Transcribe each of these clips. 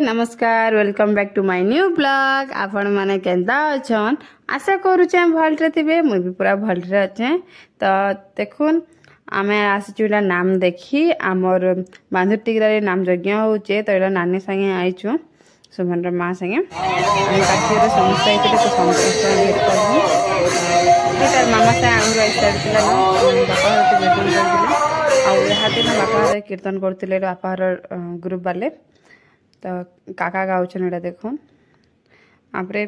नमस्कार welcome back to my new blog. आपण माने केंदा अछन आशा करूचे भलरे थिबे मुई भी पूरा भलरे अच्छे। तो देखुन आमे आसीचुला नाम देखी आमर बांधुर टिगरारे नाम यज्ञ होचे। तो एला नानी संगे आइछु सुमनर मां संगे काठीरे समस्त आइते तो समस्त भेट करबी। तार मामा से आंगुर आइसार तिला न बापा होते बेटन करथिले आ हाते न बापा कीर्तन करथिले बापार ग्रुप वाले। तो काका गाउछन एटा देखुन आपरे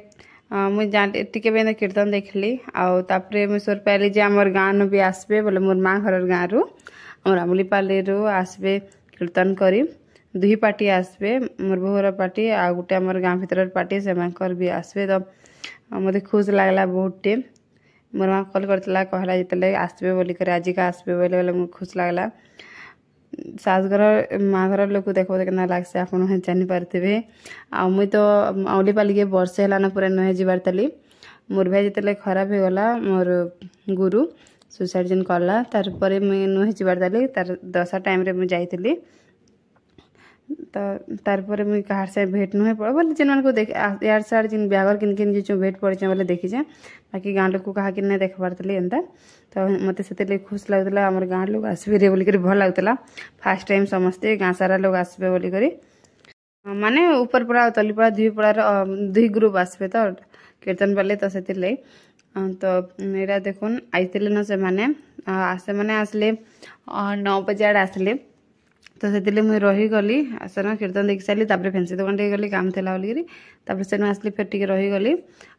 मुझे जान टिके बेन कीर्तन देखली आउ तापरे मुझे सोर पाइली जे हमर गाँव भी आसबे बोले मोर माँ घर गाँव रु हमर आमुलीपाली रु आसबे कीर्तन करी। दुही पार्टी आसबे मोर बहुर पार्टी आ गोटे हमर गाँव भीतर पार्टी से भी आसबे। तो मते खुश लागला बहुत टे मोर माँ कॉल करतला कहला जितले आसबे बोली करे आज का आसबे बोले बोले मुझे खुश लागला। सास घर माँ घर लोक देखो केना लागसे आपन जानि पारथिबे। आ मुई तो आउलीपाली के वर्षे हलाना पूरा नहे जिबार तली मोर भाई जितले खराब हो गला मोर गुरु सुसाइड जिन कला तार परे मुई नहे जिबार तली तार दशा टाइम रे मुई जाइतली। तो तार परे मुई कहार से भेट नहे पड़ बोले जिन मन को देख यार सार जिन ब्यागर किन किन जे भेट पड़े बोले देखी जे बाकी गाँव लोक कहा कि नहीं देख पारतली एंता। तो मत से खुश लगुला आम गाँव लोग आसबे रे बोलिक भल लगुला फास्ट टाइम समस्ते गाँ सारा लोग आसबे बोलिक माने ऊपर पड़ा तली पड़ा दुई ग्रुप आसबे तो कीर्तन वाले तो से तो एरा देखुन आईते न से माने आसले 9 बजे आड़े आसले। तो से मुझे रहीगली आसन कीर्तन देख सारी तापर फैंसी दुकान टे गली काम थी बोलिकी से आसली फिर टे रहीगली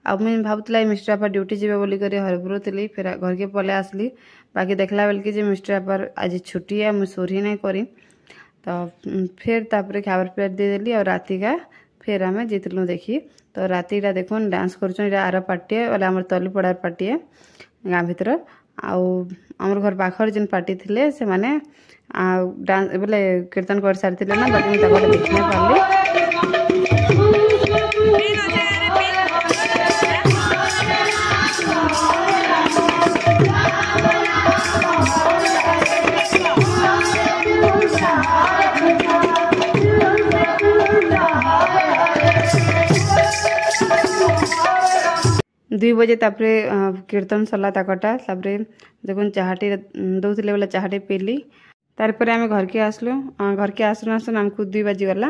आ मुझे भावुला मिस्टर बापा ड्यूटी जीवे बोलिक हरपुर थी फिर घर के पले आसली बाकी देखला बेल कि मिस्टर बापा आज छुट्टी है मुझे सोरी नहीं करी। तो फिर तापर खाबर पियार देदेली और राति का फिर आम जीतलु देखी। तो राति देखुन डांस कर आर पार्टी बोले आम तली पड़ार पार्टी है गाँ भीतर आमर घर पाखर जिन पार्टी थे से माने डांस बोले कीर्तन कर सारी ना बाकी मुझे देखने पाली। 2 बजे तापरे कीर्तन सरला ताकटा तापरे देखुन चाहाटी दौले बोले चाहाटी पीली तारपर आम घर के आसलु घर के आसन आसन आमको 2 बजी गला।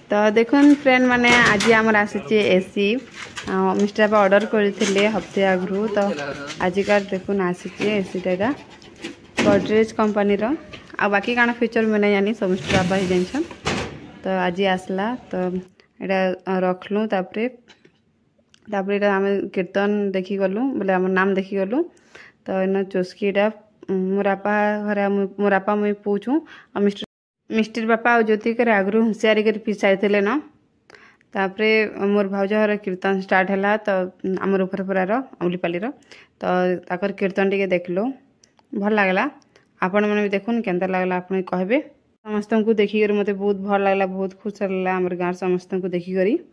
तो देखुन फ्रेंड माने आज आमर आसी एसी मिस्टर बापा ऑर्डर करते हफ्ते आगु। तो आजिकार देखुन आसी एसीटा गोदरेज कंपनी रो आ बाकी काना फीचर मैंने जानी सब मिस्टर बापा ही जान। तो आज आसला तो यहाँ रखलु तापर आम कीर्तन देखी गलु बोले आम नाम देखी गलु। तो इन चुस्कीटा मोर बापा घर मोर बापा मुई पूछूँ और मिस्टर बापा और ज्योति कर आगु होशियारी कर पी सारी न तापरे मोर भाउज घर कीर्तन स्टार्ट है। तो आमर उपरपुरार आमुलीपाली तो कीर्तन टे देखलु भल लगला। आपण मैंने भी देखुन केंता लगला आपन कहबे। समस्त को देखिक मत बहुत भल लगला बहुत खुश लगला आमर गाँव समस्त को देखिक।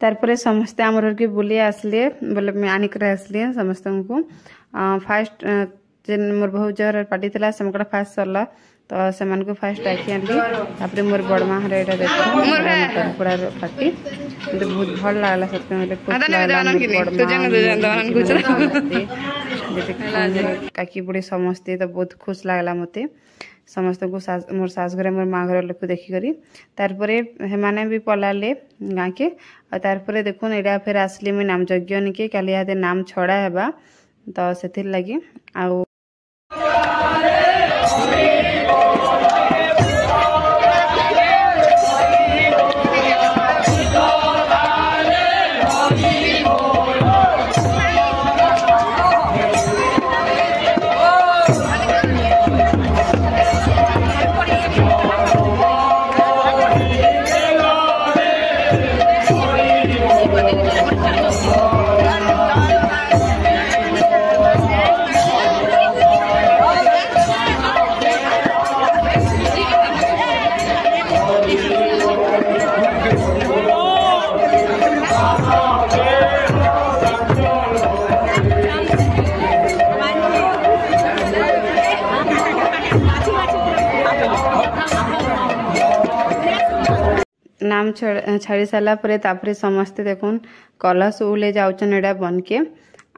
तारपरे समस्ते आमर घर के बुली आसले बोले आनिक आसली समस्त को फास्ट जेन मोर बहुत जर पार्टी थिला से मकड़ा फास्ट सरला तो से मन को फास्ट डाकी आनली तापर मोर बड़मा हरे एटा देखो पूरा पार्टी तो बहुत भल लागला सत्य में खुश लागला काकी बुढ़ी समस्ते तो बहुत खुश लागला मते समस्त को मोर सास घरे मोर माँ घर लोक देखिक तारपरे हेमाने भी पलाले गाँ के और तारपरे देखुन एटा फिर आसली मुई नाम यज्ञ निके काली हाथे नाम छड़ा हेबा तो से लगी आउ नाम छाड़ी सारा पर समस्ते देखुन कलश उले जाऊन एटा बन के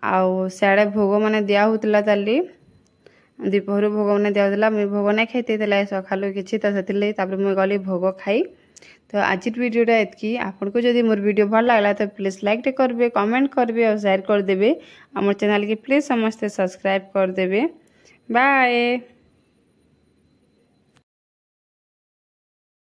आउ सियाड़े भोग मैंने दिया होता ताली दीपहर भोग मैंने दिया मुझे भोग नहीं खाई सकालू किसी तो से मुझे गली भोग खाई तो आज वीडियोटा एतकी आपन को जदि मोर वीडियो भल लागला तो प्लीज लाइक करबे कमेंट करबे और शेयर कर देबे हमर चैनल के प्लीज समस्ते सब्सक्राइब कर देबे बाय।